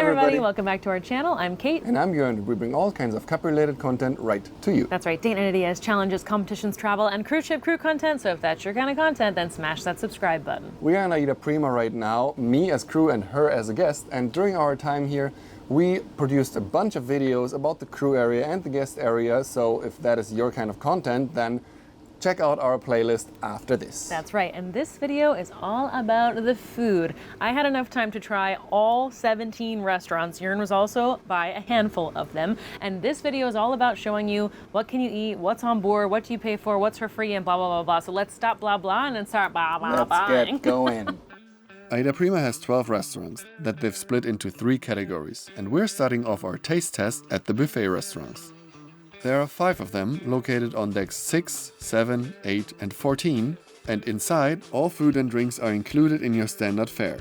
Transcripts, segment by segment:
everybody, welcome back to our channel. I'm Kate. And I'm Jörn. We bring all kinds of cup-related content right to you. That's right, dating ideas, challenges, competitions, travel, and cruise ship crew content. So if that's your kind of content, then smash that subscribe button. We are in AIDAprima right now, me as crew and her as a guest. And during our time here, we produced a bunch of videos about the crew area and the guest area. So if that is your kind of content, then check out our playlist after this. That's right, and this video is all about the food. I had enough time to try all 17 restaurants. Jörn was also by a handful of them. And this video is all about showing you what can you eat, what's on board, what do you pay for, what's for free, and blah, blah, blah, blah. So let's stop blah, blah, and then start blah, blah, blah. Let's get going. AIDAprima has 12 restaurants that they've split into 3 categories. And we're starting off our taste test at the buffet restaurants. There are 5 of them located on decks 6, 7, 8 and 14, and inside all food and drinks are included in your standard fare.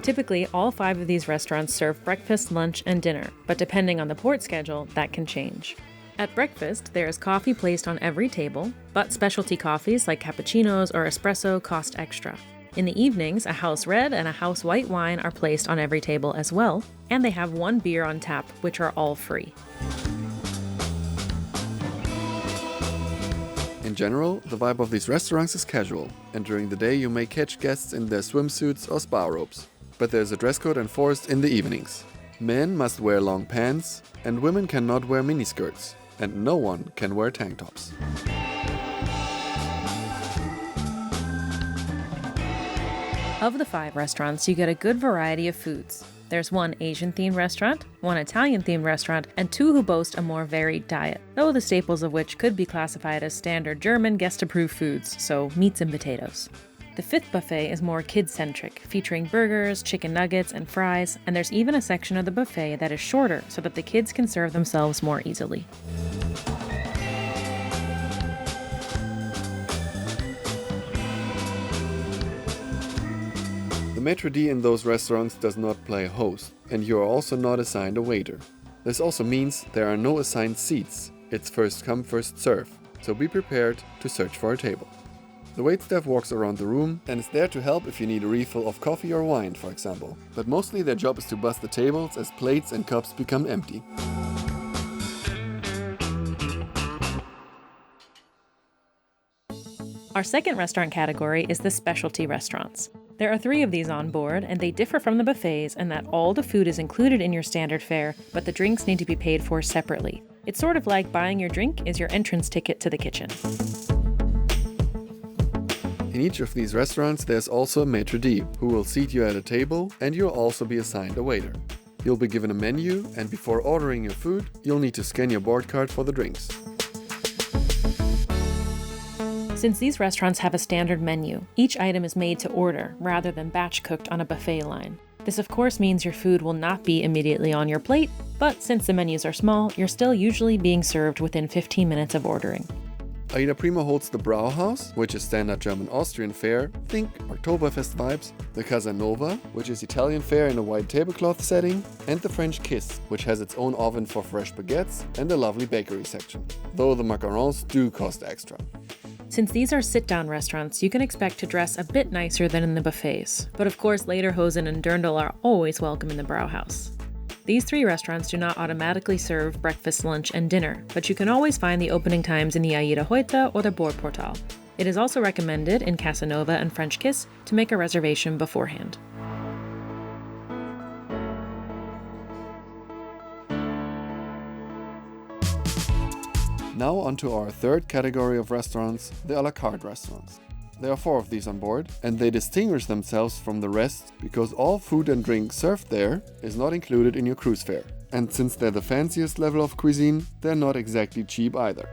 Typically, all 5 of these restaurants serve breakfast, lunch, and dinner, but depending on the port schedule, that can change. At breakfast, there is coffee placed on every table, but specialty coffees like cappuccinos or espresso cost extra. In the evenings, a house red and a house white wine are placed on every table as well, and they have 1 beer on tap, which are all free. In general, the vibe of these restaurants is casual, and during the day you may catch guests in their swimsuits or spa robes. But there's a dress code enforced in the evenings. Men must wear long pants, and women cannot wear miniskirts, and no one can wear tank tops. Of the 5 restaurants, you get a good variety of foods. There's 1 Asian-themed restaurant, 1 Italian-themed restaurant, and 2 who boast a more varied diet, though the staples of which could be classified as standard German guest-approved foods, so meats and potatoes. The 5th buffet is more kid-centric, featuring burgers, chicken nuggets, and fries, and there's even a section of the buffet that is shorter so that the kids can serve themselves more easily. The maitre d' in those restaurants does not play host, and you are also not assigned a waiter. This also means there are no assigned seats. It's first come, first serve, so be prepared to search for a table. The waitstaff walks around the room and is there to help if you need a refill of coffee or wine, for example. But mostly their job is to bust the tables as plates and cups become empty. Our second restaurant category is the specialty restaurants. There are 3 of these on board, and they differ from the buffets in that all the food is included in your standard fare, but the drinks need to be paid for separately. It's sort of like buying your drink is your entrance ticket to the kitchen. In each of these restaurants there's also a maitre d' who will seat you at a table, and you'll also be assigned a waiter. You'll be given a menu, and before ordering your food, you'll need to scan your board card for the drinks. Since these restaurants have a standard menu, each item is made to order rather than batch cooked on a buffet line. This of course means your food will not be immediately on your plate, but since the menus are small, you're still usually being served within 15 minutes of ordering. AIDAprima holds the Brauhaus, which is standard German-Austrian fare, think Oktoberfest vibes, the Casa Nova, which is Italian fare in a white tablecloth setting, and the French Kiss, which has its own oven for fresh baguettes and a lovely bakery section, though the macarons do cost extra. Since these are sit-down restaurants, you can expect to dress a bit nicer than in the buffets, but of course Lederhosen and Dirndl are always welcome in the Brauhaus. These 3 restaurants do not automatically serve breakfast, lunch, and dinner, but you can always find the opening times in the AIDA Heute or the Bordportal. It is also recommended in Casa Nova and French Kiss to make a reservation beforehand. Now onto our third category of restaurants, the a la carte restaurants. There are 4 of these on board, and they distinguish themselves from the rest because all food and drink served there is not included in your cruise fare. And since they're the fanciest level of cuisine, they're not exactly cheap either.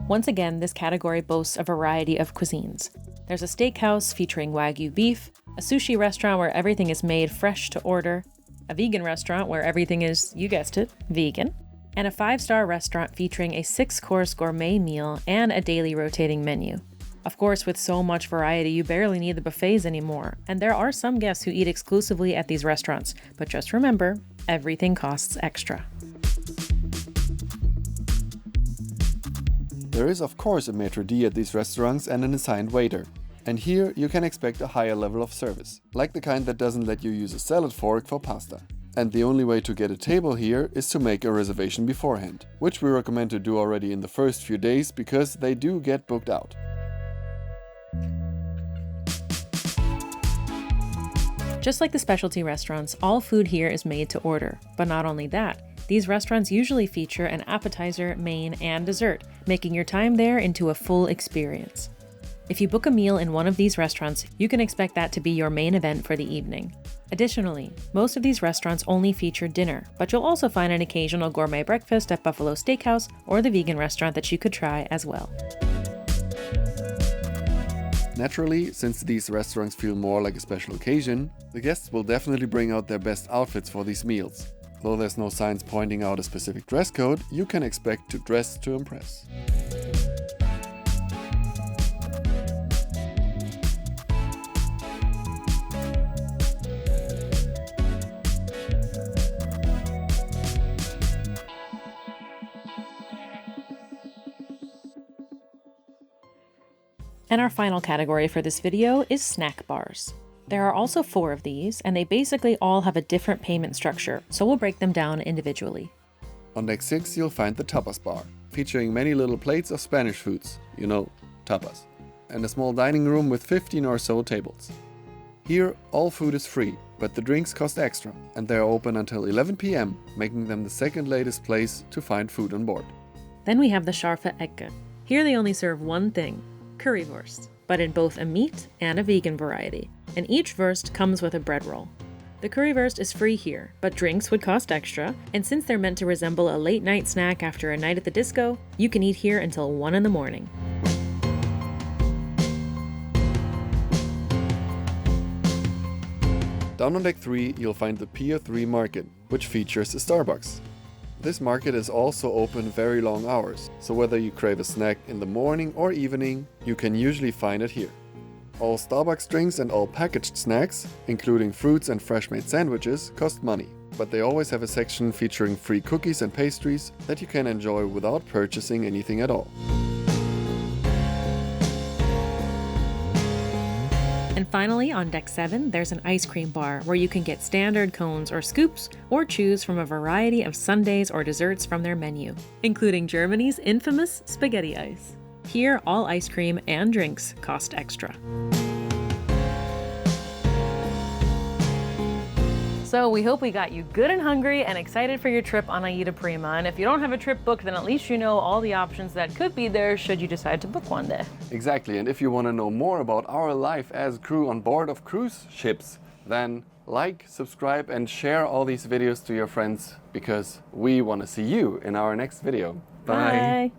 Once again, this category boasts a variety of cuisines. There's a steakhouse featuring Wagyu beef, a sushi restaurant where everything is made fresh to order, a vegan restaurant where everything is, you guessed it, vegan, and a 5-star restaurant featuring a 6-course gourmet meal and a daily rotating menu. Of course, with so much variety, you barely need the buffets anymore, and there are some guests who eat exclusively at these restaurants, but just remember, everything costs extra. There is of course a maitre d' at these restaurants and an assigned waiter. And here you can expect a higher level of service, like the kind that doesn't let you use a salad fork for pasta. And the only way to get a table here is to make a reservation beforehand, which we recommend to do already in the first few days because they do get booked out. Just like the specialty restaurants, all food here is made to order. But not only that, these restaurants usually feature an appetizer, main, and dessert, making your time there into a full experience. If you book a meal in one of these restaurants, you can expect that to be your main event for the evening. Additionally, most of these restaurants only feature dinner, but you'll also find an occasional gourmet breakfast at Buffalo Steakhouse or the vegan restaurant that you could try as well. Naturally, since these restaurants feel more like a special occasion, the guests will definitely bring out their best outfits for these meals. Though there's no signs pointing out a specific dress code, you can expect to dress to impress. And our final category for this video is snack bars. There are also 4 of these, and they basically all have a different payment structure, so we'll break them down individually. On deck 6 you'll find the Tapas Bar, featuring many little plates of Spanish foods, you know, tapas, and a small dining room with 15 or so tables. Here all food is free, but the drinks cost extra, and they are open until 11 p.m, making them the second latest place to find food on board. Then we have the Scharfe Ecke. Here they only serve one thing, currywurst, but in both a meat and a vegan variety, and each wurst comes with a bread roll. The currywurst is free here, but drinks would cost extra, and since they're meant to resemble a late night snack after a night at the disco, you can eat here until 1 in the morning. Down on deck 3 you'll find the Pier 3 market, which features a Starbucks. This market is also open very long hours, so whether you crave a snack in the morning or evening, you can usually find it here. All Starbucks drinks and all packaged snacks, including fruits and fresh-made sandwiches, cost money, but they always have a section featuring free cookies and pastries that you can enjoy without purchasing anything at all. And finally, on deck 7, there's an ice cream bar where you can get standard cones or scoops, or choose from a variety of sundaes or desserts from their menu, including Germany's infamous spaghetti ice. Here, all ice cream and drinks cost extra. So we hope we got you good and hungry and excited for your trip on AIDAprima. And if you don't have a trip booked, then at least you know all the options that could be there should you decide to book one day. Exactly, and if you want to know more about our life as crew on board of cruise ships, then like, subscribe and share all these videos to your friends because we want to see you in our next video. Bye. Bye.